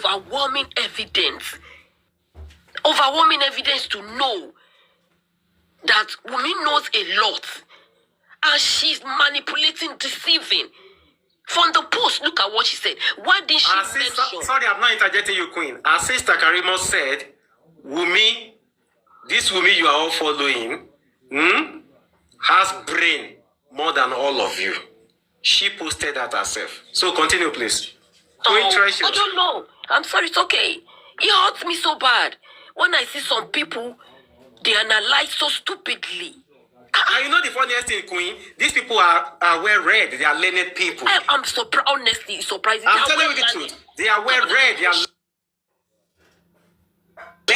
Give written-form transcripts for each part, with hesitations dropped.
overwhelming evidence. Overwhelming evidence to know that Wunmi knows a lot. And she's manipulating, deceiving. From the post, look at what she said. Why did she mention? Sorry, I'm not interjecting you, Queen. Our sister Karimo said, Wunmi, this Wunmi you are all following, has brain more than all of you. She posted that herself. So continue, please. I don't know. I'm sorry, it's okay. It hurts me so bad when I see some people, they analyze so stupidly. And you know the funniest thing, Queen? These people are well-read. They are learned people. I'm surprised. Honestly, surprising. I'm telling you the truth. They are well-read. They are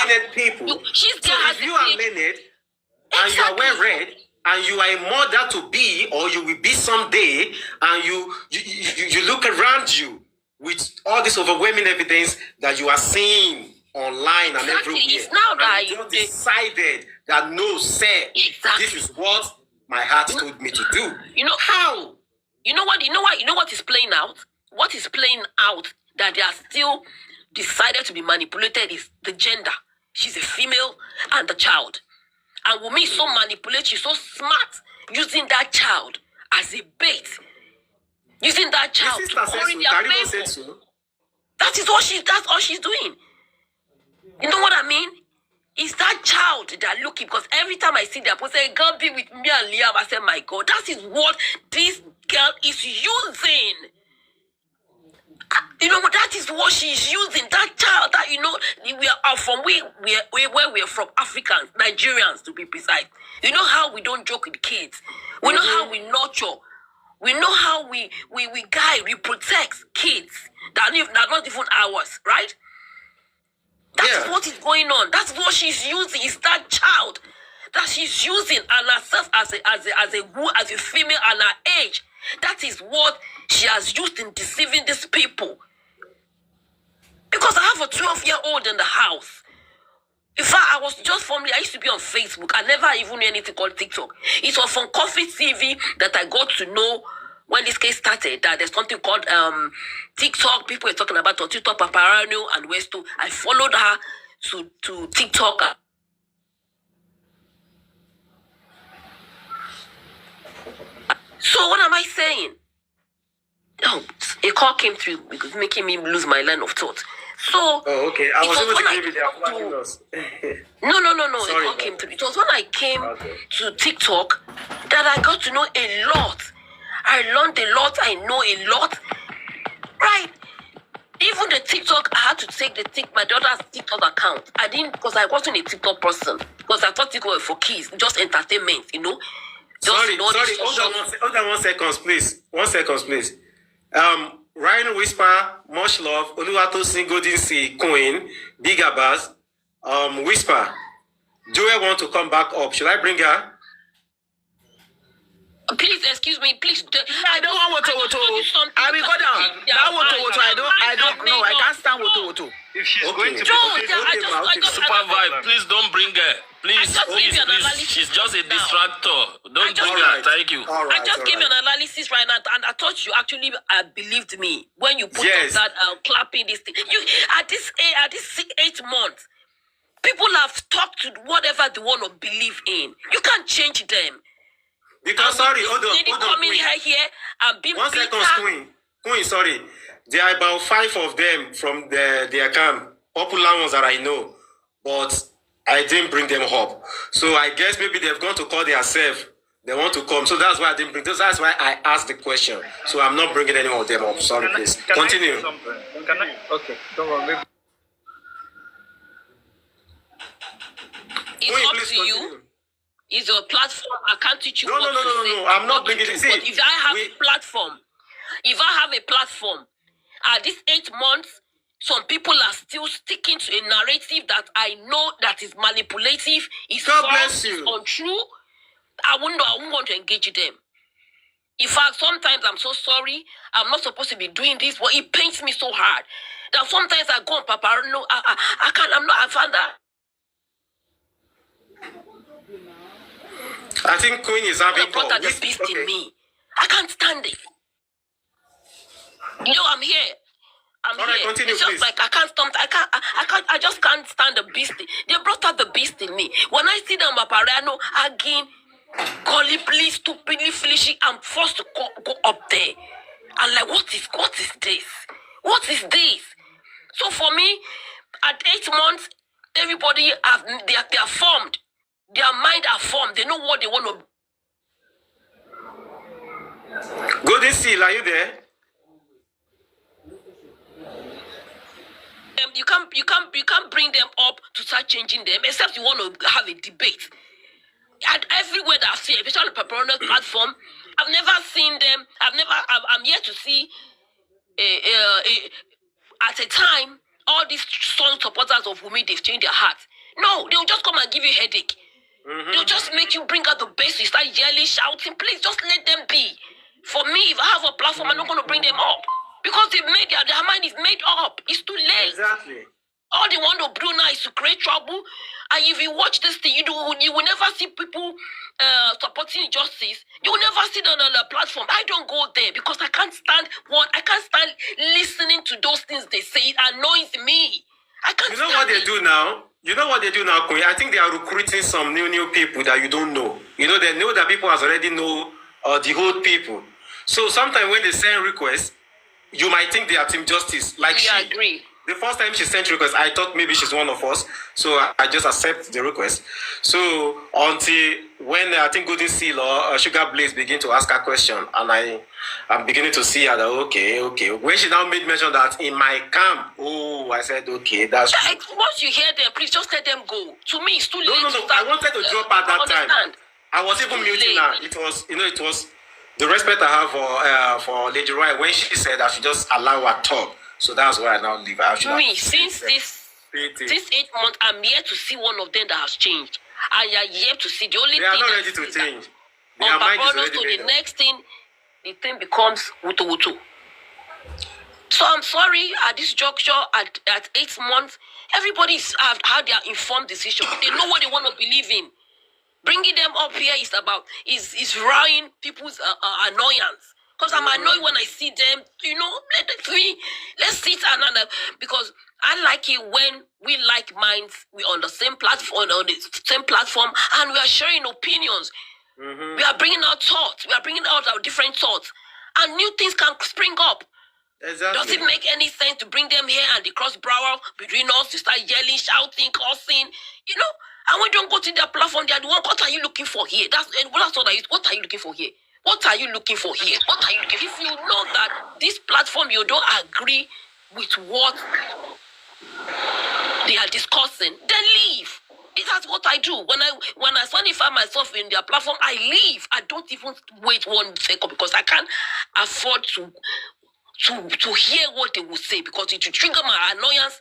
learned people. So if you are learned and you are well-read and you are a mother to be, or you will be someday, and you look around you with all this overwhelming evidence that you are seeing online and everywhere, it's now that you decided that no, sir, this is what my heart told me to do. You know how? You know what is playing out? What is playing out that they are still decided to be manipulated is the gender. She's a female and the child. And Wunmi is so manipulated, she's so smart, using that child as a bait. Using that child to curry their favor. So? That's all she's doing. You know what I mean? It's that child that looking, because every time I see that person say, God be with me and Liam, I say, my God, that is what this girl is using. You know, that is what she's using. That child, that, you know, we are from where we're from, Africans, Nigerians to be precise. You know how we don't joke with kids. We know how we nurture. We know how we guide, we protect kids that are not even ours, right? That's what is going on. That's what she's using. It's that child that she's using, and herself as a female and her age. That is what she has used in deceiving these people. Because I have a 12-year-old in the house. In fact, I used to be on Facebook. I never even knew anything called TikTok. It was from Coffee TV that I got to know when this case started, that there's something called TikTok. People were talking about TikTok, Paparano and Westo. I followed her to TikTok. So what am I saying? Oh, a call came through because making me lose my line of thought. So, okay. I was able to give you the applause. No. Sorry, a call came through. It was when I came to TikTok that I got to know a lot. I learned a lot. I know a lot. Right. Even the TikTok, I had to take my daughter's TikTok account. I didn't, because I wasn't a TikTok person. Because I thought TikTok was for kids, just entertainment, you know. Sorry. Hold on 1 second, please. 1 second, please. Ryan Whisper, much love. Oluwatosin Golden Sea, Queen, Big Gbas. Whisper, Joel want to come back up. Should I bring her? Please, excuse me, please. I don't want Woto. I will go down. That Woto. I don't know. I can't stand Woto. If she's going to Super Vibe, please don't bring her. Please. She's just a distractor. Don't bring her. Thank you. I just gave you an analysis right now, and I thought you actually believed me when you put up that clapping this thing. You at this 8 months, people have talked to whatever they want to believe in. You can't change them. Because hold on. Coming here and being 1 second, Queen, sorry. There are about 5 of them from their camp, popular ones that I know, but I didn't bring them up. So I guess maybe they've gone to call themselves. They want to come, so that's why I didn't bring. That's why I asked the question. So I'm not bringing any of them up. Sorry, please. Continue. Okay, don't worry. It's up to you. It's your platform. I can't teach you. No. I'm not bringing it. But if I have a platform, at this 8 months, some people are still sticking to a narrative that I know that is manipulative, is false, is untrue. I won't want to engage them. In fact, sometimes I'm so sorry. I'm not supposed to be doing this, but it pains me so hard that sometimes I go on Papa. No, I can't. I found that. I think Queen is having the beast in me. I can't stand it. You know, I'm here. I'm All right, here. continue, It's just please. like I just can't stand the beast. They brought out the beast in me. When I see them Paparano again, gullibly, stupidly, foolishly, I'm forced to go up there. I'm like, what is this? What is this? So for me, at 8 months, everybody they are formed. Their mind are formed. They know what they want to. Golden Seal, are you there? You can't bring them up to start changing them, except you want to have a debate. And everywhere that I've seen, especially on the Paparano platform, I've never seen them. I'm yet to see at a time all these strong supporters of Wunmi, they've changed their hearts. No, they'll just come and give you headache. They'll just make you bring out the best. You start yelling, shouting. Please just let them be. For me, if I have a platform, I'm not going to bring them up. Because they've made their mind is made up. It's too late. Exactly. All they want to do now is to create trouble. And if you watch this thing, you will never see people supporting justice. You will never see them on the platform. I don't go there because I can't stand listening to those things they say. It annoys me. I can't. You know what they do now? You know what they do now, Queen? I think they are recruiting some new people that you don't know. You know, they know that people has already know the old people. So sometimes when they send requests, you might think they are Team Justice. Like I agree. The first time she sent request, I thought maybe she's one of us. So I just accept the request. So until when I think Golden Seal or Sugar Blaze begin to ask her question, and I'm beginning to see her that, okay. When she now made mention that in my camp, I said, okay, that's true. Once you hear them, please just let them go. To me, it's too late. No. I wanted to drop at that time. I was even muting her. It was the respect I have for Lady Roy when she said I should just allow her talk. So that's why I now leave. Since this 8 months, I'm yet to see one of them that has changed. And you're yet to see the only they thing. They are not ready to change. Their mind is already made up. The next thing, the thing becomes wuto. So I'm sorry, at this juncture, at 8 months, everybody's have had their informed decision. They know what they want to believe in. Bringing them up here is routing people's annoyance. Because I'm annoyed when I see them, let's sit another, because I like it when we like minds, we on the same platform, and we are sharing opinions. We are bringing out thoughts, we are bringing out our different thoughts, and new things can spring up. Exactly. Does it make any sense to bring them here and they cross brow between us, to start yelling, shouting, cursing, and we don't go to their platform, they are the one, what are you looking for here? That's what are you looking for here? What are you looking for here? If you know that this platform, you don't agree with what they are discussing, then leave. That's what I do. When I suddenly find myself in their platform, I leave. I don't even wait 1 second because I can't afford to hear what they will say, because it will trigger my annoyance,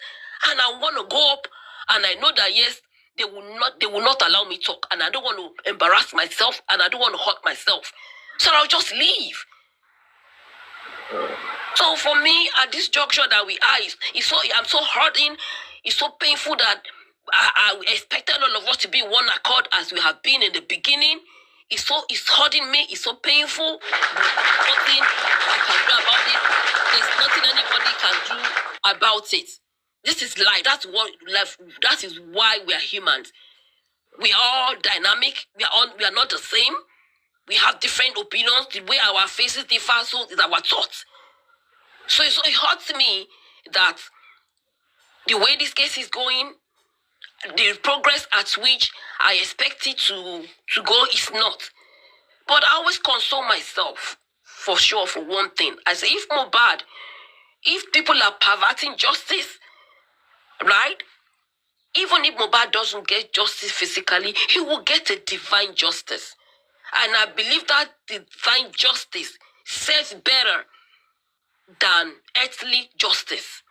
and I want to go up, and I know that yes, they will not allow me to talk, and I don't want to embarrass myself, and I don't want to hurt myself. So I'll just leave. So for me, at this juncture that we are, I'm so hurting. It's so painful that I expected all of us to be in one accord as we have been in the beginning. It's hurting me. It's so painful. There's nothing I can do about it. There's nothing anybody can do about it. This is life. That is why we are humans. We are all dynamic. We are not the same. We have different opinions. The way our faces differ, so is our thoughts. So it hurts me that the way this case is going, the progress at which I expect it to go is not. But I always console myself, for sure, for one thing. I say, if people are perverting justice, right? Even if Mohbad doesn't get justice physically, he will get a divine justice. And I believe that divine justice serves better than earthly justice.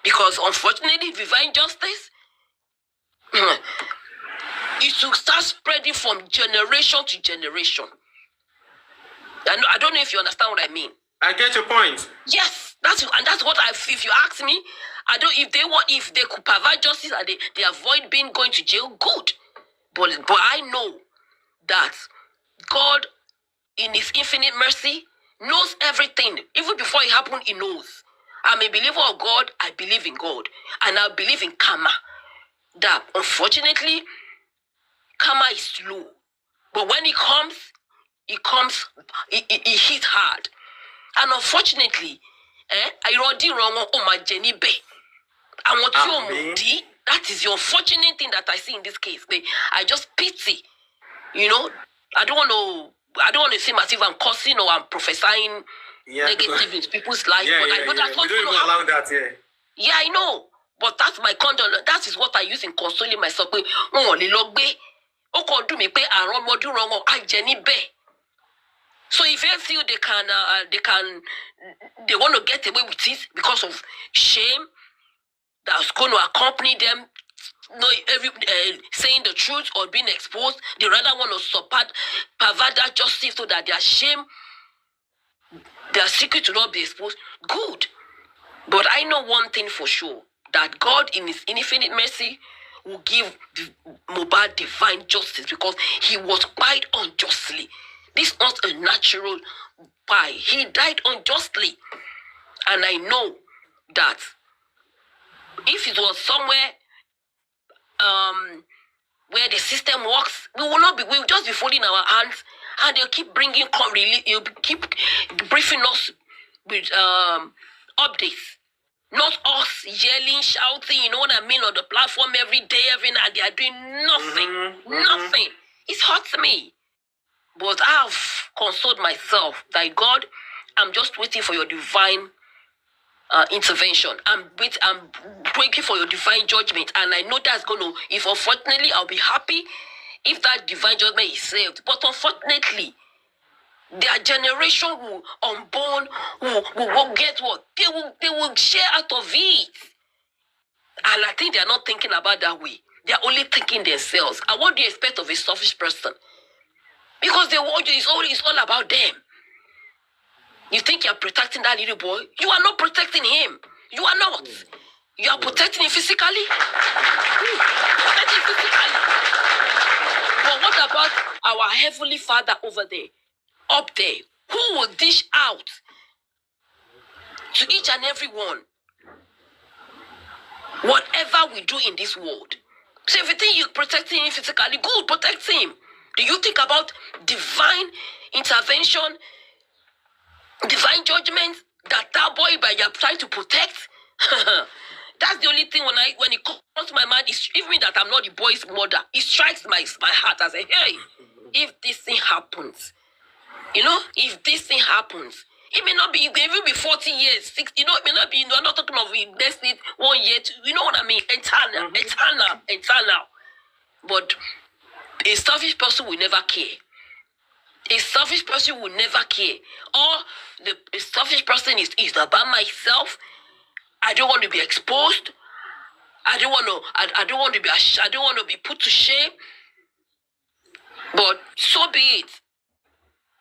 Because unfortunately, divine justice, it will start spreading from generation to generation. I don't know if you understand what I mean. I get your point. Yes, that's what I feel. If you ask me, if they could pervert justice and they avoid going to jail, good. But I know that God, in His infinite mercy, knows everything. Even before it happened, He knows. I'm a believer of God. I believe in God. And I believe in karma. That, unfortunately, karma is slow. But when it hits hard. And unfortunately, I already wrong on my Jenny Bay. I want you, that is the unfortunate thing that I see in this case. I just pity, I don't want to seem as if I'm cursing or I'm prophesying negative in people's life. But I know that's what we don't even allow that, Yeah, I know. But that's my condolence. That is what I use in consoling myself. So if you feel they want to get away with it because of shame that's going to accompany them, saying the truth or being exposed, they rather want to pervert that justice so that their shame, their secret will not be exposed. Good. But I know one thing for sure, that God in his infinite mercy will give Mohbad divine justice because he was died unjustly. This is not a natural pie. He died unjustly. And I know that if it was somewhere where the system works, we will just be folding our hands, and they'll keep you'll keep briefing us with updates. Not us yelling, shouting, you know what I mean, on the platform every day, every night. They are doing nothing. Nothing. It hurts me. But I've consoled myself that God, I'm just waiting for your divine intervention. I'm waiting for your divine judgment. And I know that's going to, if unfortunately, I'll be happy if that divine judgment is saved. But unfortunately, their generation will unborn, will get what? They will share out of it. And I think they are not thinking about that way. They are only thinking themselves. And what do you expect of a selfish person? Because the world is all about them. You think you are protecting that little boy? You are not protecting him. You are not. You are protecting him physically. Protecting physically. But what about our Heavenly Father over there? Up there? Who will dish out to each and every one whatever we do in this world? So if you think you're protecting him physically, good, protect him. Do you think about divine intervention, divine judgment that boy by you're trying to protect? That's the only thing when it comes to my mind, is even that I'm not the boy's mother. It strikes my heart. I say, hey, if this thing happens, if this thing happens, it may not be, it may even be 40 years, 60, it may not be, I'm not talking of next 1 year, you know what I mean? Eternal. But a selfish person will never care. A selfish person will never care. Or a selfish person is about myself. I don't want to be exposed. I don't want to be put to shame. But so be it.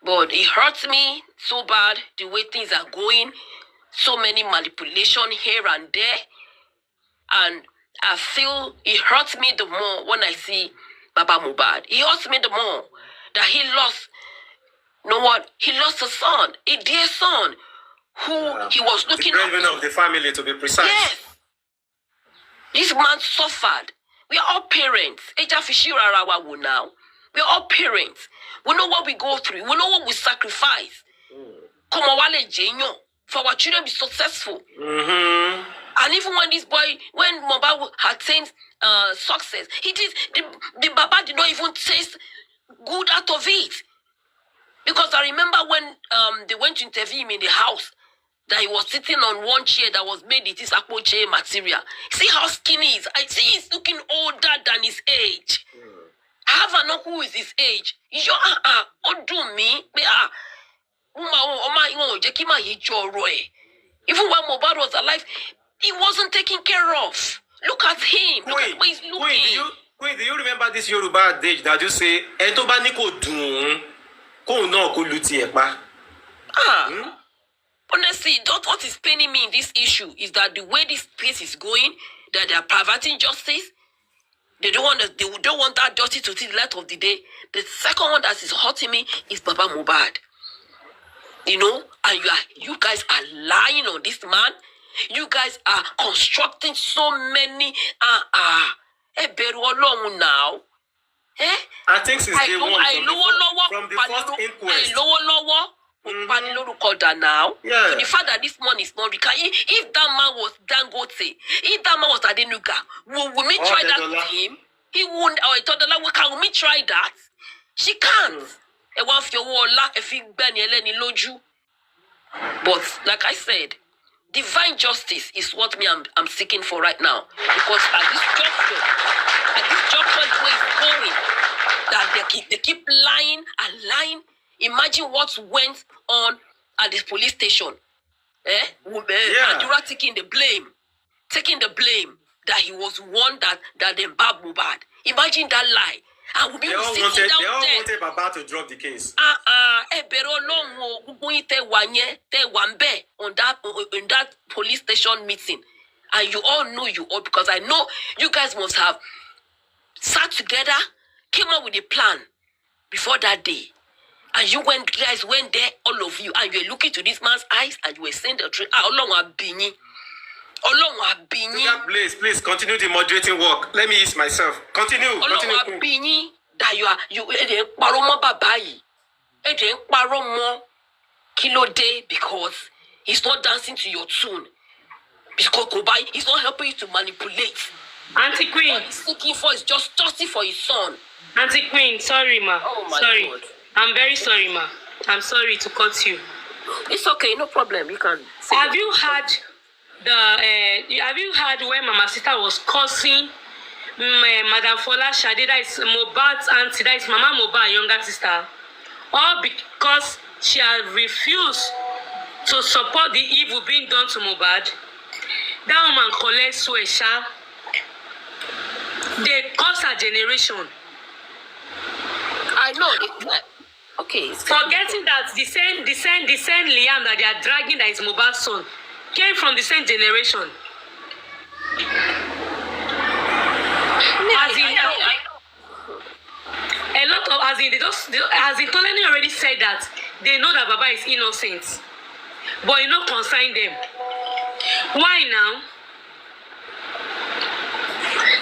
But it hurts me so bad the way things are going. So many manipulation here and there. And I feel it hurts me the more when I see Baba Mohbad. It hurts me the more that he lost, he lost a son, a dear son, who he was looking at. The breadwinner of the family, to be precise. Yes. This man suffered. We are all parents. Now. We are all parents. We know what we go through. We know what we sacrifice. For our children to be successful. And even when Mohbad had attained success, the Baba did not even taste good out of it. Because I remember when they went to interview him in the house, that he was sitting on one chair that was made it is Akpo chair material. See how skinny he is. I see he's looking older than his age. I have an uncle who is his age. Do me. Even when Mohbad was alive, he wasn't taken care of. Look at him. Look at where he's looking. Wait, do you remember this Yoruba adage that you say, "Entoba ni ko dun, ko na ko luti epa." Honestly, what is paining me in this issue is that the way this case is going, that they are perverting justice. They don't want that justice to see the light of the day. The second one that is hurting me is Baba Mohbad. And you guys are lying on this man. You guys are constructing so many Ẹbẹ̀rù Ọlọ́run now. I think since day one, from the first inquest. Now. Yeah. So the fact that this money is not recovered, if that man was Dangote, if that man was Adenuga, will we try that with him? He won't. Or can we try that? She can't. But like I said, divine justice is what I'm seeking for right now. Because at this juncture, the way it's going, that they keep lying and lying. Imagine what went on at the police station. Adura taking the blame that he was one that then babbed Mohbad. Imagine that lie. And we'll be sitting down there. They all wanted Baba to drop the case. On that police station meeting. And you all know because I know you guys must have sat together, came up with a plan before that day. And you guys went there, all of you, and you were looking to this man's eyes and you were saying the truth. Please continue the moderating work. Let me ease myself. Continue. That you because he's not dancing to your tune. Because he's not helping you to manipulate. Auntie Queen. What he's seeking for is just justice for his son. Auntie Queen, sorry ma. Oh my God. I'm very sorry ma. I'm sorry to cut you. It's okay, no problem. You can say Have you heard when Mama Sita was cursing Madam Fola Shade, that is Mohbad's auntie, that is Mama Mohbad, younger sister, all because she had refused to support the evil being done to Mohbad? That woman collects Suesha. They curse her generation. I know. Okay. Forgetting that the same Liam that they are dragging, that is Mohbad's son, came from the same generation. A lot of Tolani already said that they know that Baba is innocent, but it not concern them. Why now?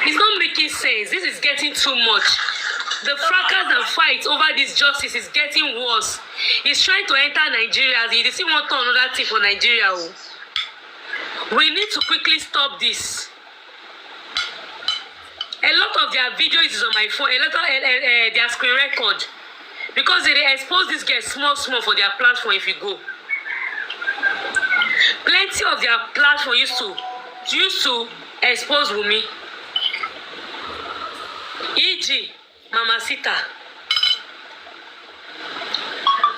It's not making sense. This is getting too much. The fracas and fight over this justice is getting worse. He's trying to enter Nigeria. He doesn't want another thing for Nigeria. We need to quickly stop this. A lot of their videos is on my phone. A lot of their screen record, because they expose this girl small for their platform. If you go, plenty of their platform used to expose Wunmi. E.g. Mama Sita.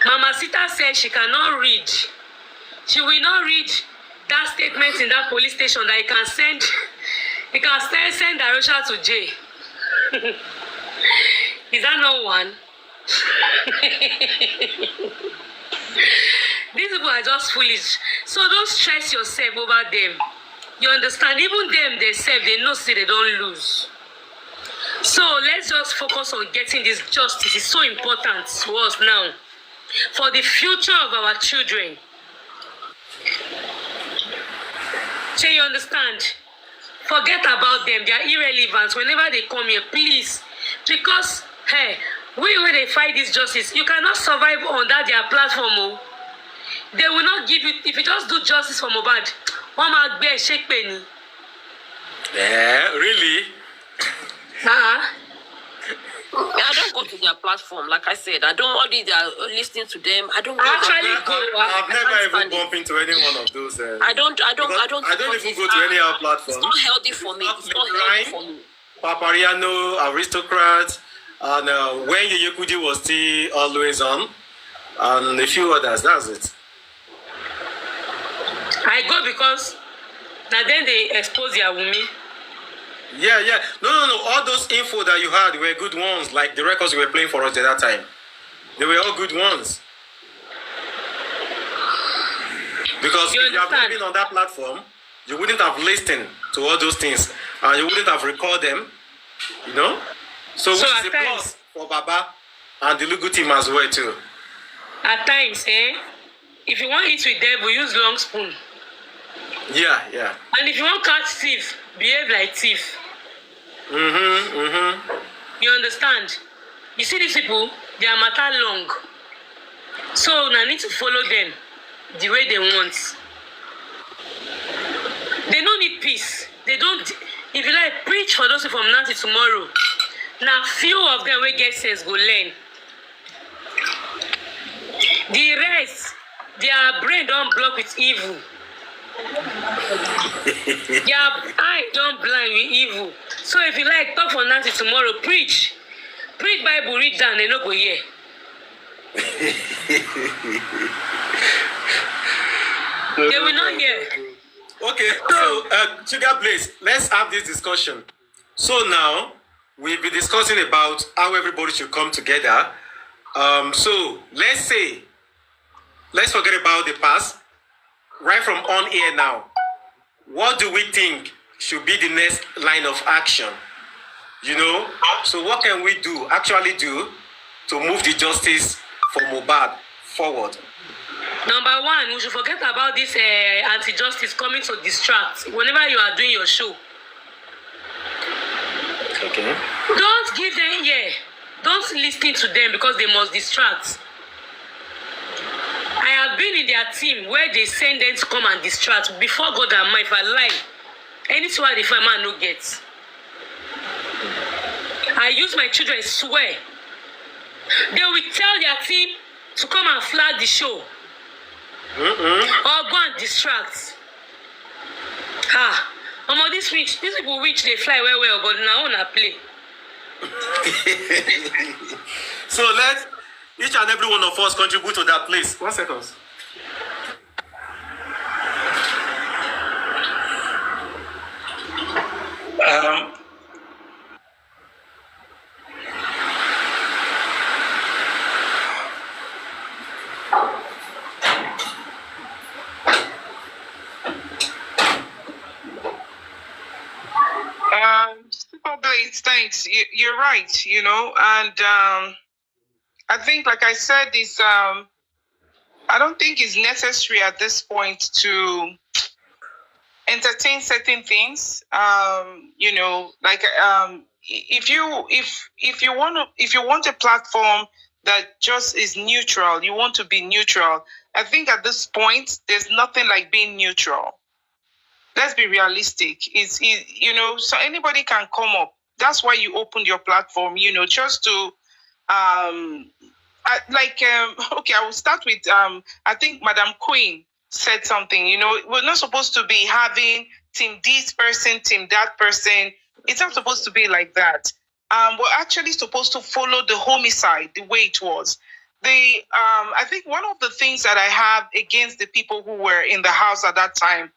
Mama Sita said she cannot read. She will not read that statement in that police station that he can send Darusha to jail. Is that not one? These people are just foolish. So don't stress yourself over them. You understand? Even them themselves, they know say they don't lose. So let's just focus on getting this justice. It's so important to us now for the future of our children. So you understand? Forget about them. They are irrelevant whenever they come here, please. Because, hey, when they fight this justice, you cannot survive on that their platform. Oh. They will not give you, if you just do justice for Mohbad, one might bear shake penny. Yeah, really? I don't go to their platform, like I said. I don't already listening to them. I don't go. I've never even bumped into any one of those. I don't even go to any other platform. It's not healthy for me. It's not healthy for me. Papariano, Aristocrat, and when Yekudi was still always on, and a few others. That's it. I go because now then they expose their Wunmi. Yeah. No. All those info that you had were good ones, like the records you were playing for us at that time. They were all good ones. Because if you have not been on that platform, you wouldn't have listened to all those things, and you wouldn't have recorded them, you know? So which is a plus for Baba and the Lugu team as well too. At times, if you want to eat with them, we use long spoon. Yeah, yeah. And if you want catch thief, behave like thief. You understand? You see these people, they are matter long. So I need to follow them the way they want. They don't need peace. They don't. If you like, preach for those from now to tomorrow. Now, few of them will get sense go learn. The rest, their brain don't block with evil. Their eye don't blind with evil. So if you like, talk for now to tomorrow, preach. Preach Bible, read down, they no go here. They will not hear. Okay, so Sugar Blaze, let's have this discussion. So now we'll be discussing about how everybody should come together. So let's forget about the past. Right from on air now, what do we think should be the next line of action? You know, so what can we actually do to move the justice for Mohbad forward? Number one, we should forget about this anti-justice coming to distract whenever you are doing your show. Okay. Don't give them ear. Don't listen to them because they must distract. I have been in their team where they send them to come and distract. Before God and man, if I lie, anything what the man no get. I use my children, swear. They will tell their team to come and flag the show. Or go and distract. These people rich, they fly well, but now on a play. So let each and every one of us contribute to that place. 1 second. Thanks. You're right, you know, and I think, like I said, is I don't think it's necessary at this point to entertain certain things. You know, like if you want a platform that just is neutral, you want to be neutral. I think at this point, there's nothing like being neutral. Let's be realistic. It's you know, so anybody can come up. That's why you opened your platform, you know, just to, okay, I will start with, I think Madam Queen said something, you know, we're not supposed to be having team this person, team that person. It's not supposed to be like that. We're actually supposed to follow the homicide the way it was. I think one of the things that I have against the people who were in the house at that time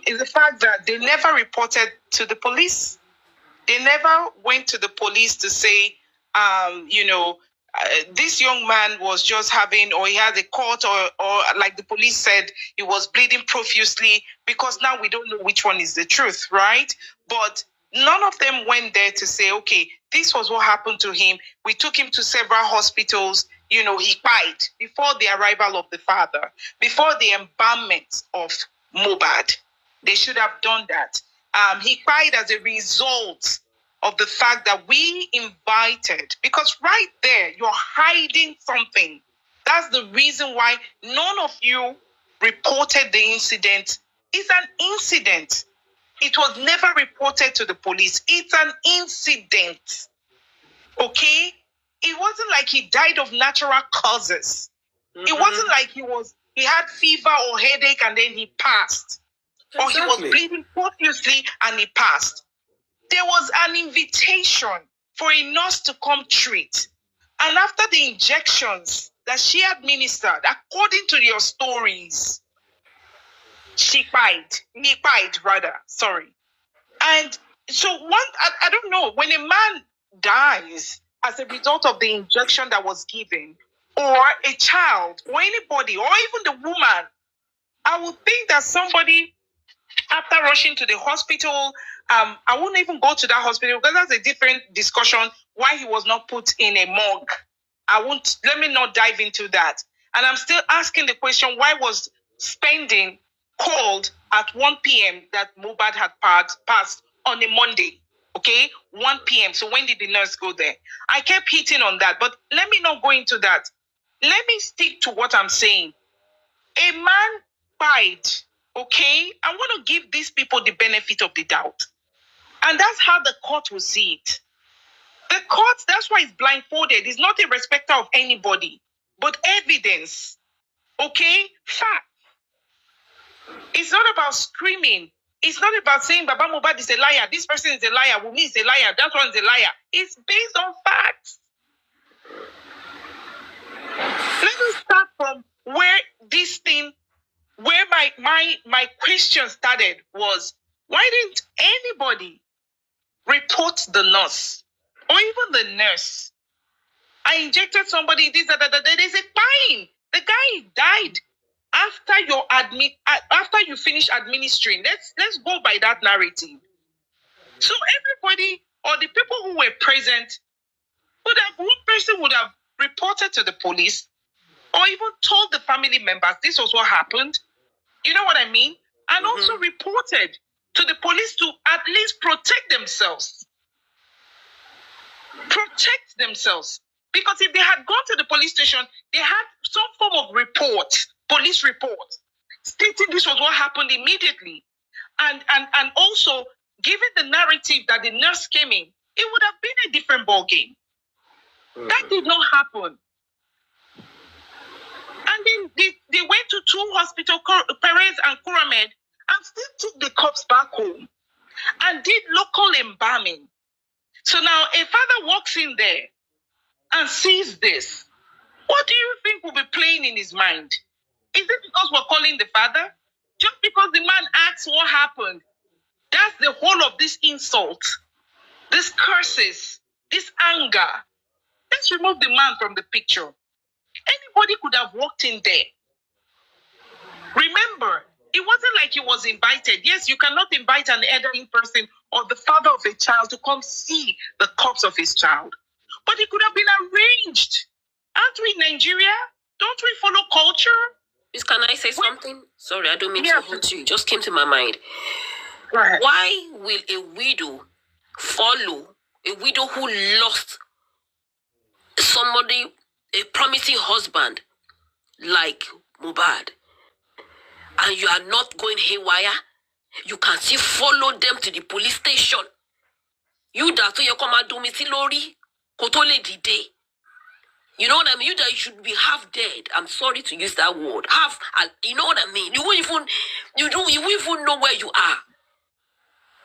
is the fact that they never reported to the police. They never went to the police to say, you know, this young man was just having, or he had a court, or like the police said, he was bleeding profusely, because now we don't know which one is the truth, right? But none of them went there to say, okay, this was what happened to him. We took him to several hospitals. You know, he died before the arrival of the father, before the embalmment of Mohbad. They should have done that. He cried as a result of the fact that we invited, because right there, you're hiding something. That's the reason why none of you reported the incident. It's an incident. It was never reported to the police. It's an incident. Okay? It wasn't like he died of natural causes. It wasn't like he had fever or headache and then he passed. Or he was bleeding profusely and he passed. There was an invitation for a nurse to come treat. And after the injections that she administered, according to your stories, he died rather, sorry. And so I don't know, when a man dies as a result of the injection that was given, or a child, or anybody, or even the woman, I would think that somebody, after rushing to the hospital, I wouldn't even go to that hospital because that's a different discussion why he was not put in a morgue. Let me not dive into that. And I'm still asking the question, why was spending called at 1 p.m. that Mohbad had passed on a Monday. Okay, 1 p.m. So when did the nurse go there? I kept hitting on that, but let me not go into that. Let me stick to what I'm saying. A man died, okay? I want to give these people the benefit of the doubt. And that's how the court will see it. The court, that's why it's blindfolded. It's not a respecter of anybody, but evidence, okay? Fact. It's not about screaming. It's not about saying Baba Mohbad is a liar. This person is a liar. Wunmi is a liar. That one's a liar. It's based on facts. Let me start from where this thing, where my question started was, why didn't anybody report the nurse or even the nurse? I injected somebody, this, that. They say, fine. The guy died after you finish administering. Let's go by that narrative. So everybody or the people who were present one person would have reported to the police or even told the family members this was what happened. You know what I mean? And also reported to the police to at least protect themselves. Protect themselves. Because if they had gone to the police station, they had some form of report, police report, stating this was what happened immediately. And also, given the narrative that the nurse came in, it would have been a different ballgame. That did not happen. And then they went to two hospitals, Perez and Kuramed, and still took the cops back home and did local embalming. So now a father walks in there and sees this. What do you think will be playing in his mind? Is it because we're calling the father? Just because the man asks what happened? That's the whole of this insult, these curses, this anger. Let's remove the man from the picture. Anybody could have walked in there. Remember, it wasn't like he was invited. Yes, you cannot invite an elderly person or the father of a child to come see the corpse of his child. But it could have been arranged. Aren't we in Nigeria? Don't we follow culture? Please, can I say something? Sorry, I don't mean to hurt you. It just came to my mind. Go ahead. Why will a widow follow a widow who lost somebody, a promising husband like Mohbad, and you are not going haywire? You can still follow them to the police station. You that you come and do me silori, kotole dide. You know what I mean? You that you should be half dead. I'm sorry to use that word. Half, you know what I mean? You won't even know where you are.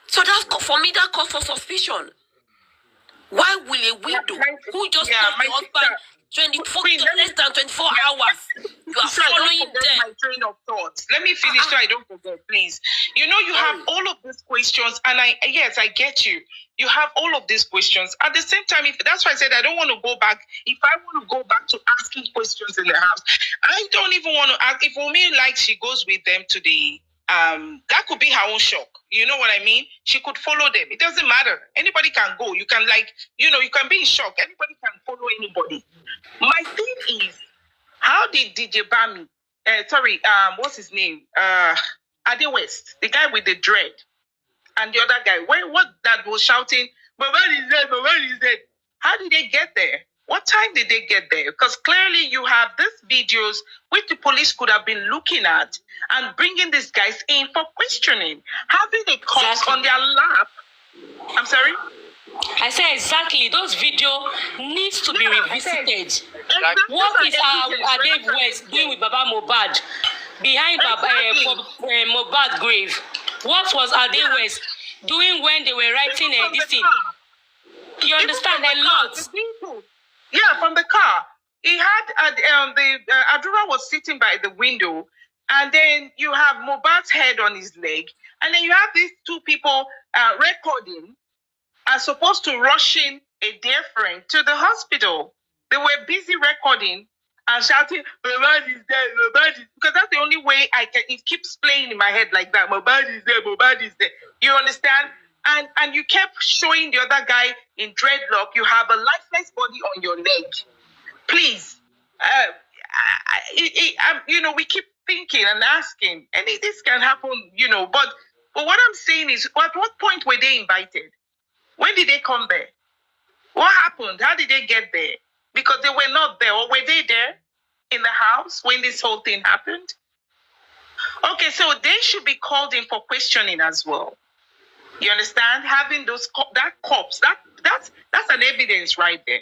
So that's, for me, that calls for suspicion. Why will a widow who just lost the husband 24 less than 24 hours, you are following them? My train of thoughts. Let me finish so I don't forget, please. You know, you have all of these questions, and I get you. You have all of these questions. At the same time, that's why I said I don't want to go back. If I want to go back to asking questions in the house, I don't even want to ask. If Wunmi likes, she goes with them to the that could be her own shock. You know what I mean? She could follow them. It doesn't matter. Anybody can go. You can you can be in shock. Anybody can follow anybody. My thing is, how did DJ Bami, what's his name? Ade West, the guy with the dread, and the other guy, what that was shouting, Mohbad is dead, Mohbad is dead. How did they get there? What time did they get there? Because clearly you have these videos which the police could have been looking at and bringing these guys in for questioning. Having a cops on their lap. I'm sorry? I said exactly. Those videos needs to be revisited. Exactly. What is Ade West doing with Baba Mohbad behind Mohbad's grave? What was Ade West doing when they were writing this thing? You understand a lot. Yeah, from the car. He had Adura was sitting by the window, and then you have Mohbad's head on his leg, and then you have these two people recording, are supposed to rush in a dear friend to the hospital. They were busy recording and shouting, Mohbad is dead, Mohbad is, because that's the only way it keeps playing in my head like that. Mohbad is dead, Mohbad is dead. You understand? And you kept showing the other guy in dreadlock. You have a lifeless body on your leg. Please, we keep thinking and asking, and this can happen, you know. But what I'm saying is, at what point were they invited? When did they come there? What happened? How did they get there? Because they were not there, or were they there in the house when this whole thing happened? Okay, so they should be called in for questioning as well. You understand? Having those that corpse, that's an evidence right there.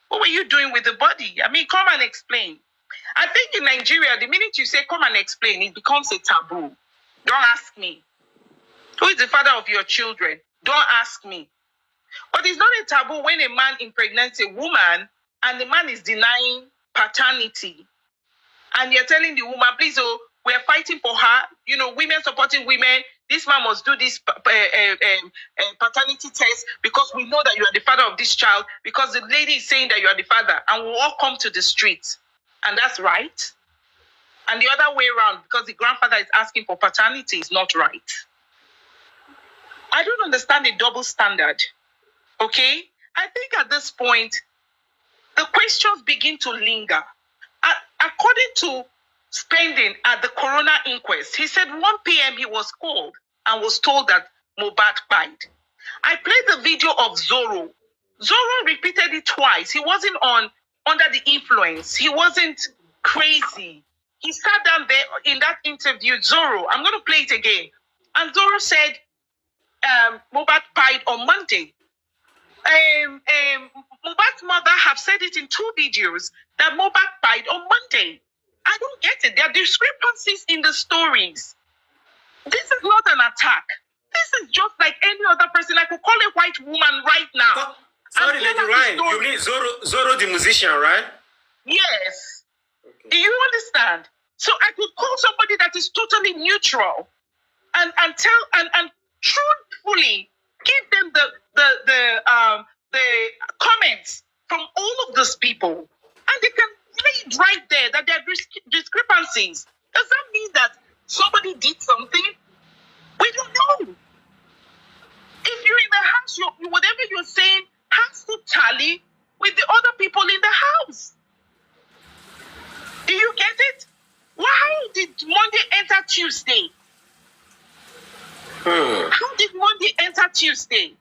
What were you doing with the body? I mean, come and explain. I think in Nigeria, the minute you say come and explain, it becomes a taboo. Don't ask me. Who is the father of your children? Don't ask me. But it's not a taboo when a man impregnates a woman and the man is denying paternity. And you're telling the woman, please, oh, we're fighting for her. You know, women supporting women. This man must do this paternity test because we know that you are the father of this child, because the lady is saying that you are the father, and we'll all come to the streets. And that's right. And the other way around, because the grandfather is asking for paternity, is not right. I don't understand the double standard. Okay? I think at this point, the questions begin to linger. According to Spending at the coroner inquest, he said 1 p.m. he was called and was told that Mohbad died. I played the video of Zoro. Zoro repeated it twice. He wasn't under the influence. He wasn't crazy. He sat down there in that interview, Zoro. I'm going to play it again. And Zoro said Mohbad died on Monday. Mohbad's mother have said it in 2 videos that Mohbad died on Monday. I don't get it. There are discrepancies in the stories. This is not an attack. This is just like any other person. I could call a white woman right now. Sorry, Lady Ryan. You mean Zoro the musician, right? Yes. Okay. Do you understand? So I could call somebody that is totally neutral and tell and truthfully give them the comments from all of those people, and they can read right there that there are discrepancies. Does that mean that somebody did something? We don't know. If you're in the house, whatever you're saying has to tally with the other people in the house. Do you get it? Why did Monday enter Tuesday? How did Monday enter Tuesday?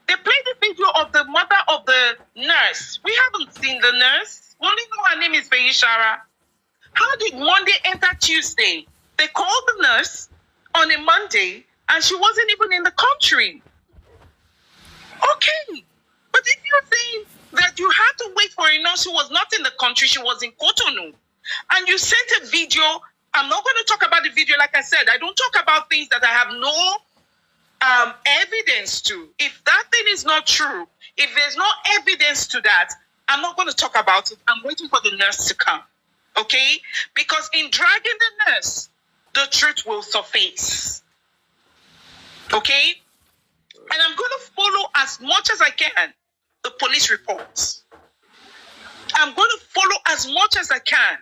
They played the video of the mother of the nurse. We haven't seen the nurse. We only know her name is Bayishara. How did Monday enter Tuesday? They called the nurse on a Monday and she wasn't even in the country. Okay. But if you're saying that you had to wait for a nurse who was not in the country, she was in Cotonou, and you sent a video, I'm not going to talk about the video. Like I said, I don't talk about things that I have no evidence to. If that thing is not true, if there's no evidence to that, I'm not going to talk about it. I'm waiting for the nurse to come. Okay? Because in dragging the nurse, the truth will surface. Okay? And I'm going to follow as much as I can the police reports. I'm going to follow as much as I can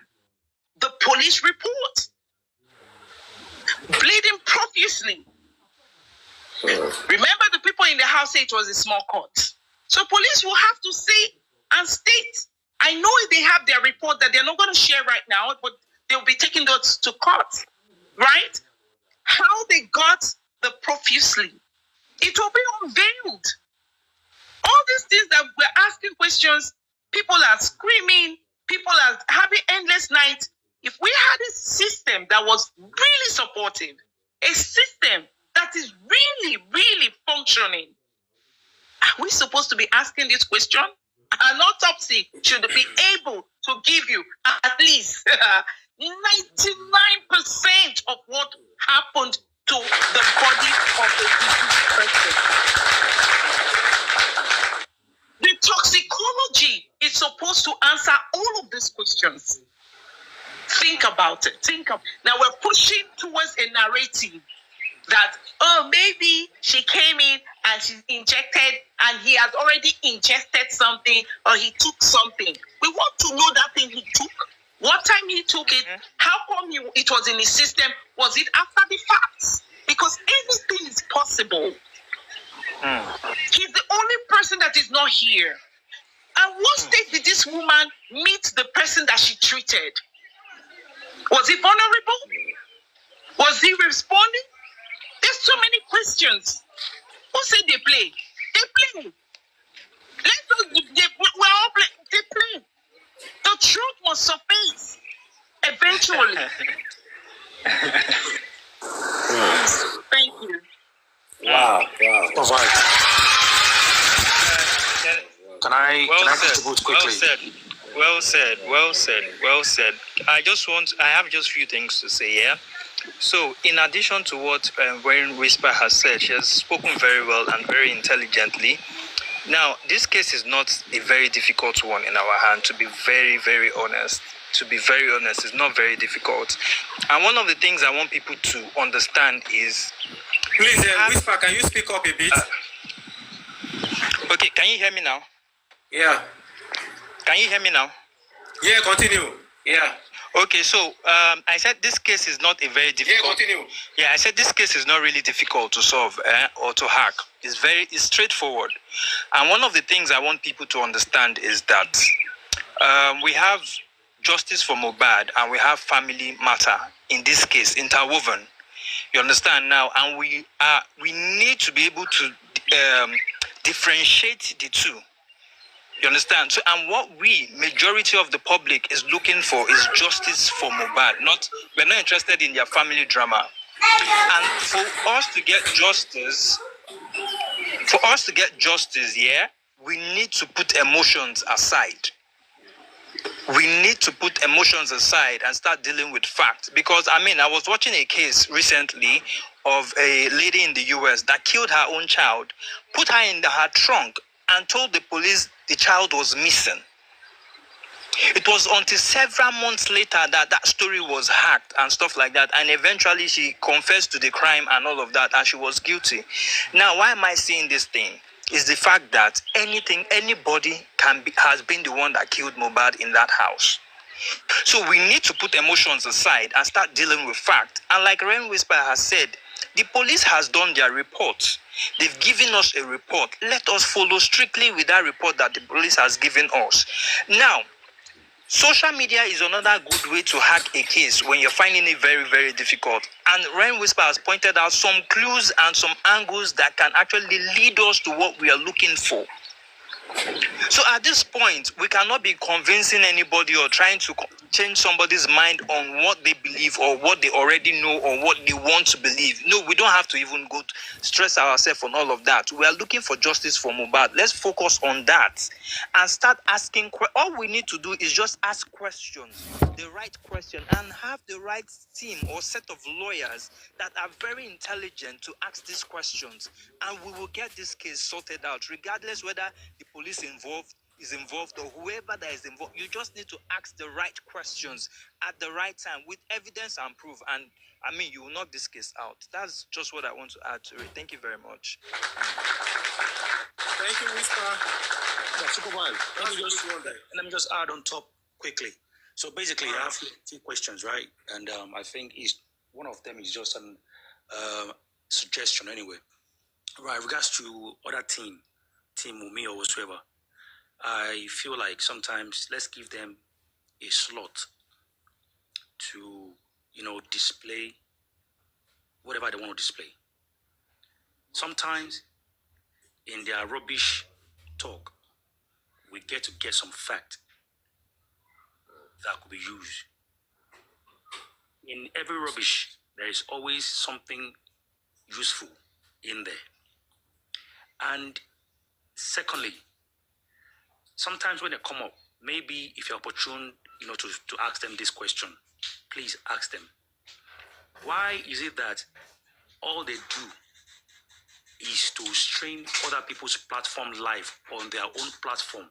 the police report. Bleeding profusely. Remember, the people in the house say it was a small court. So police will have to say and state. I know they have their report that they're not going to share right now, but they'll be taking those to court. Right? How they got the profusely. It will be unveiled. All these things that we're asking questions, people are screaming, people are having endless nights. If we had a system that was really supportive, a system that is really, really functioning, are we supposed to be asking this question? An autopsy should be able to give you at least 99% of what happened to the body of a deceased person. The toxicology is supposed to answer all of these questions. Think about it. Now we're pushing towards a narrative that, oh, maybe she came in and she injected and he has already ingested something or he took something. We want to know that thing he took, what time he took it, how come it was in his system, was it after the fact? Because anything is possible. He's the only person that is not here. And what state did this woman meet the person that she treated? Was he vulnerable? Was he responding? There's so many questions. Who said they play? They play. We're all play. They play. The truth must surface eventually. Thank you. Wow. All right. Can I contribute quickly? Well said. I have just few things to say here. So, in addition to what Wayne Whisper has said, she has spoken very well and very intelligently. Now, this case is not a very difficult one in our hand, to be very, very honest. To be very honest, it's not very difficult. And one of the things I want people to understand is... Please, Whisper, can you speak up a bit? Okay, can you hear me now? Yeah. Can you hear me now? Yeah, continue. Yeah. Okay, so I said this case is not a very difficult... Yeah, continue. Yeah, I said this case is not really difficult to solve or to hack. It's straightforward. And one of the things I want people to understand is that we have justice for Mohbad and we have family matter, in this case, interwoven. You understand now? And we need to be able to differentiate the two. You understand? So, and what majority of the public is looking for is justice for Mohbad. We're not interested in their family drama. And for us to get justice, yeah, we need to put emotions aside. We need to put emotions aside and start dealing with facts. Because, I was watching a case recently of a lady in the US that killed her own child, put her in her trunk, and told the police the child was missing. It was until several months later that that story was hacked and stuff like that, and eventually she confessed to the crime and all of that, and she was guilty. Now, why am I saying this thing? Is the fact that anybody has been the one that killed Mohbad in that house. So we need to put emotions aside and start dealing with facts. And like Rain Whisper has said, the police has done their report. They've given us a report. Let us follow strictly with that report that the police has given us. Now, social media is another good way to hack a case when you're finding it very, very difficult. And Rain Whisper has pointed out some clues and some angles that can actually lead us to what we are looking for. So at this point, we cannot be convincing anybody or trying to change somebody's mind on what they believe or what they already know or what they want to believe. No, we don't have to even go stress ourselves on all of that. We are looking for justice for Mohbad. Let's focus on that and start asking. All we need to do is just ask questions, the right question, and have the right team or set of lawyers that are very intelligent to ask these questions. And we will get this case sorted out, regardless whether the police is involved or whoever that is involved. You just need to ask the right questions at the right time with evidence and proof, and you will knock this case out. That's just what I want to add to it. Thank you very much. Thank you, Mr. Yeah, super well. Let me just add on top quickly. So basically, I have a few questions, right? And I think one of them is just a suggestion anyway. Right, regards to other team Wunmi or whatsoever, I feel like sometimes let's give them a slot to, display whatever they want to display. Sometimes in their rubbish talk, we get some fact that could be used. In every rubbish, there is always something useful in there. And secondly, sometimes when they come up, maybe if you're opportune, to ask them this question, please ask them. Why is it that all they do is to stream other people's platform live on their own platform?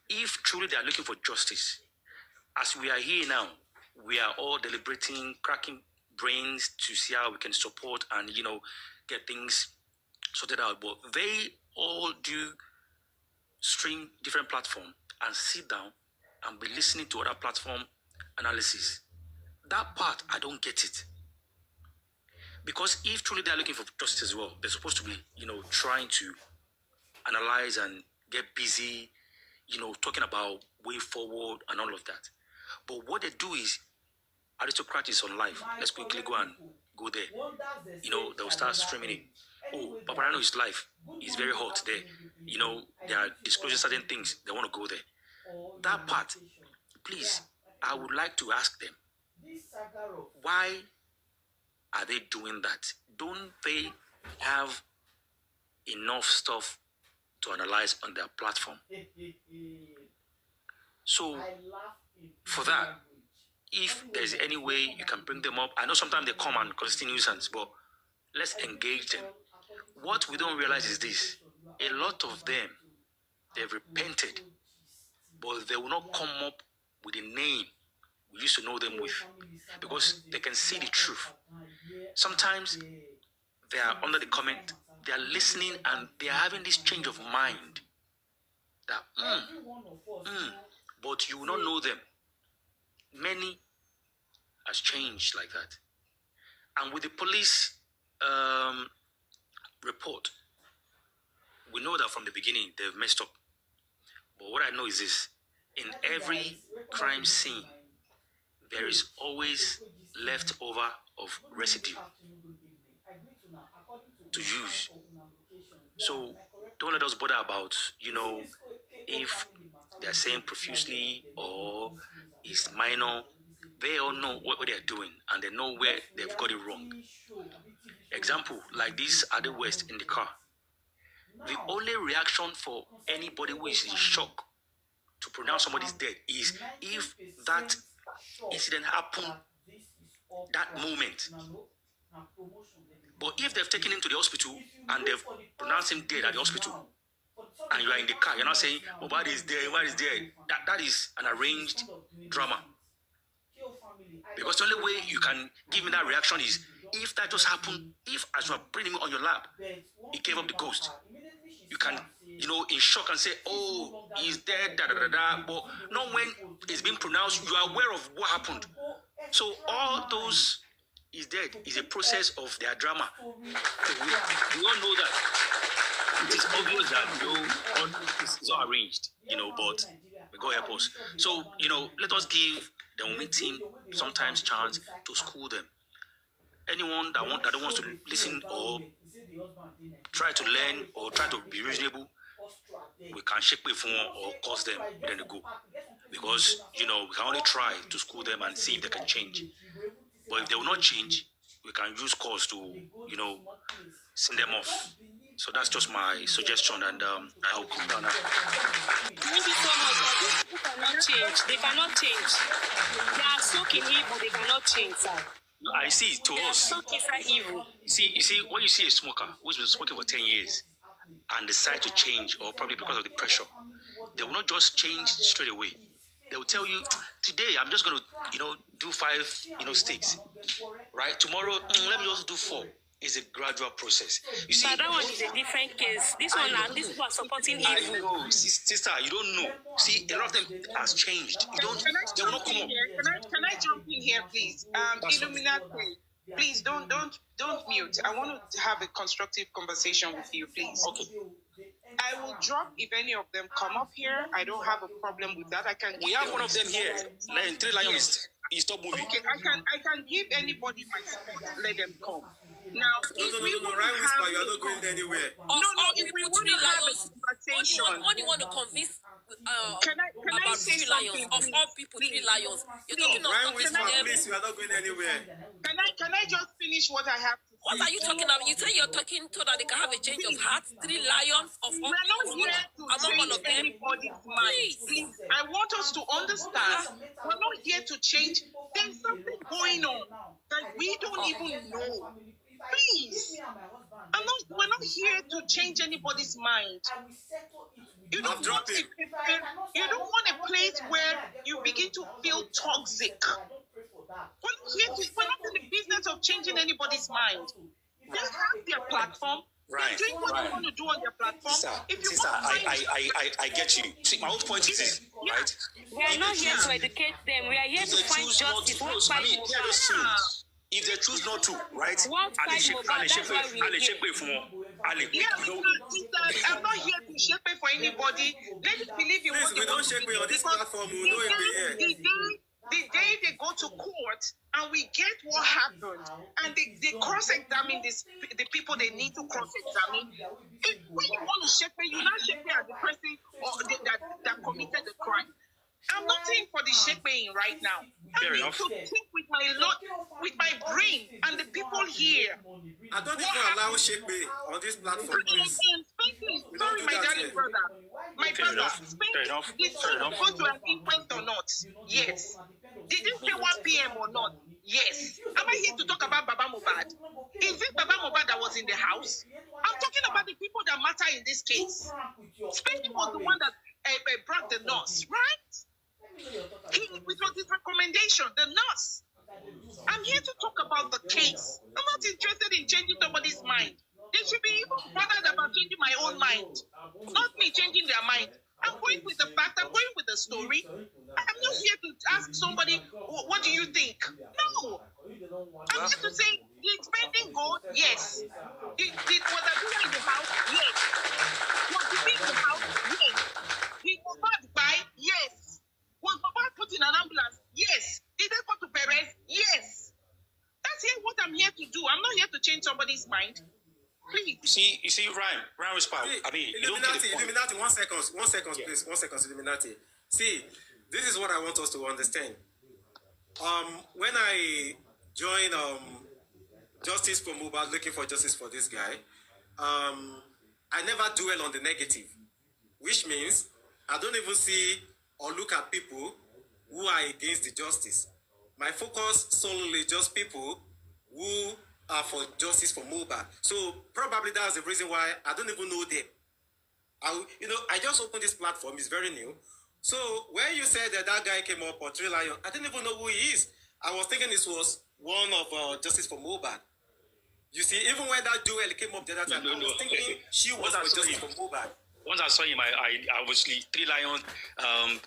If truly they are looking for justice, as we are here now, we are all deliberating, cracking brains to see how we can support and, get things sorted out. But they all do stream different platforms and sit down and be listening to other platform analysis. That part, I don't get it. Because if truly they're looking for justice as well, they're supposed to be, trying to analyze and get busy, talking about way forward and all of that. But what they do is, aristocrat is on live. Let's quickly go there. You know, they'll start streaming it. Oh, Paparano is live. It's very hot there. You know, they are disclosing certain things. They want to go there. That part, please, I would like to ask them, why are they doing that? Don't they have enough stuff to analyze on their platform? So, for that, if there's any way you can bring them up, I know sometimes they come and cause nuisance, but let's engage them. What we don't realize is this: a lot of them, they've repented, but they will not come up with a name we used to know them with, because they can see the truth. Sometimes they are under the comment, they are listening, and they are having this change of mind that but you will not know them. Many has changed like that. And with the police report, we know that from the beginning they've messed up. But what I know is this: in every crime scene, there is always leftover of residue to use. So don't let us bother about, you know, if they're saying profusely or it's minor. They all know what they're doing, and they know where they've got it wrong. Example, like this at the West in the car. The only reaction for anybody who is in shock to pronounce somebody's dead is if that incident happened that moment. But if they've taken him to the hospital and they've pronounced him dead at the hospital, and you are in the car, you're not saying, Mohbad is dead, Mohbad is dead. That is an arranged drama. Because the only way you can give me that reaction is if that just happened, if as you are bringing him on your lap, he gave up the ghost. You can, you know, in shock and say, oh, he's dead, but not when it's been pronounced, you are aware of what happened. So all those is dead is a process of their drama. So we all know that it is obvious that it's all arranged, you know, but may God help us. So, you know, let us give the Wunmi team sometimes chance to school them. Anyone that wants to listen or try to learn or try to be reasonable, we can shake with them or cause them, then they go. Because, you know, we can only try to school them and see if they can change. But if they will not change, we can use cause to, you know, send them off. So that's just my suggestion, and I'll come down now. Thank you so much. People cannot change. They cannot change. They are stuck in evil. They cannot change, sir. I see, to They are us. stuck inside evil. You see, when you see a smoker who's been smoking for 10 years and decide to change, or probably because of the pressure, they will not just change straight away. They will tell you, today I'm just going to, you know, do 5, you know, sticks. Right? Tomorrow, let me just do 4. It's a gradual process. You see, But that one is a different case. This one, these people are supporting evil. I know, sister, you don't know. See, a lot of them has changed. You don't. They will not come up. Can I jump in here, please? Illuminati, please don't mute. I want to have a constructive conversation with you, please. Okay. I will drop if any of them come up here. I don't have a problem with that. I can. We have one of them here. 3 lions. He stopped moving. Okay, I can give anybody my support. Let them come. Now, No, right whisper, you are not going anywhere. If we want to have a conversation, What do you want to convince can I about say 3 something? lions? Of all people, 3 lions. You're Please. talking of Right convincing whisper, them. please, you are not going anywhere. Can I just finish what I have to say? What are you talking about? You say you're talking so that they can have a change of heart. 3 lions of all We're not people. here to Among all change of them. anybody's mind. Please, I want us to understand. We're not here to change. There's something going on that we don't even know. Please, we're not here to change anybody's mind. You don't want a place where you begin to feel toxic. We're not in the business of changing anybody's mind. They have their platform. Right. They're doing what they want to do on their platform. Sister, I get you. See, my whole point is this, right? We are not here to educate them. We are here to find justice. What fight Mohbad? If they choose not to, right? What fight Mohbad? That's why we are here. I'm not here to shape it for anybody. Let us believe in what Please, we don't shape it on this platform. We know it here. The day they go to court, and we get what happened, and they cross-examine the people they need to cross-examine. When you want to shape it, you not shape it as the person that committed the crime. I'm not saying for the shaping right now. I need to think with my brain and the people here. I don't even allow shaping on this platform. Sorry, my darling brother. My brother, did you go to an inquest or not? Yes. Did you say 1 p.m. or not? Yes. Am I here to talk about Baba Mohbad? Is it Baba Mohbad that was in the house? I'm talking about the people that matter in this case. Spade was the one that brought the nurse, right? It was his recommendation, the nurse. I'm here to talk about the case. I'm not interested in changing somebody's mind. They should be even bothered about changing my own mind, not me changing their mind. I'm going with the fact, I'm going with the story. I'm not here to ask somebody, what do you think? No. I'm here to say, did spending go? Yes. Was Abdullah in the house? Yes. Was he in the house? Yes. Did Mohbad buy? Yes. Was Mohbad put in an ambulance? Yes. Did they go to Perez? Yes. That's what I'm here to do. I'm not here to change somebody's mind. Please. You see, Ryan respect. I mean, Illuminati, 1 second, please. 1 second, Illuminati. See, this is what I want us to understand. When I joined Justice for Mohbad, looking for justice for this guy, I never dwell on the negative, which means I don't even see or look at people who are against the justice. My focus solely just people who are for justice for Mohbad. So probably that's the reason why I don't even know them. I just opened this platform, it's very new. So when you said that guy came up or 3Lion, I didn't even know who he is. I was thinking this was one of Justice for Mohbad. You see, even when that duel came up the other time, I was thinking she was for Justice for Mohbad. Once I saw him, I obviously 3Lion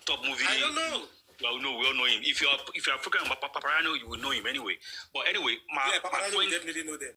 top movie. I don't know. Well, no, we all know him. If you are talking about Paparano, you will know him anyway. But anyway, my Paparano point, definitely know them.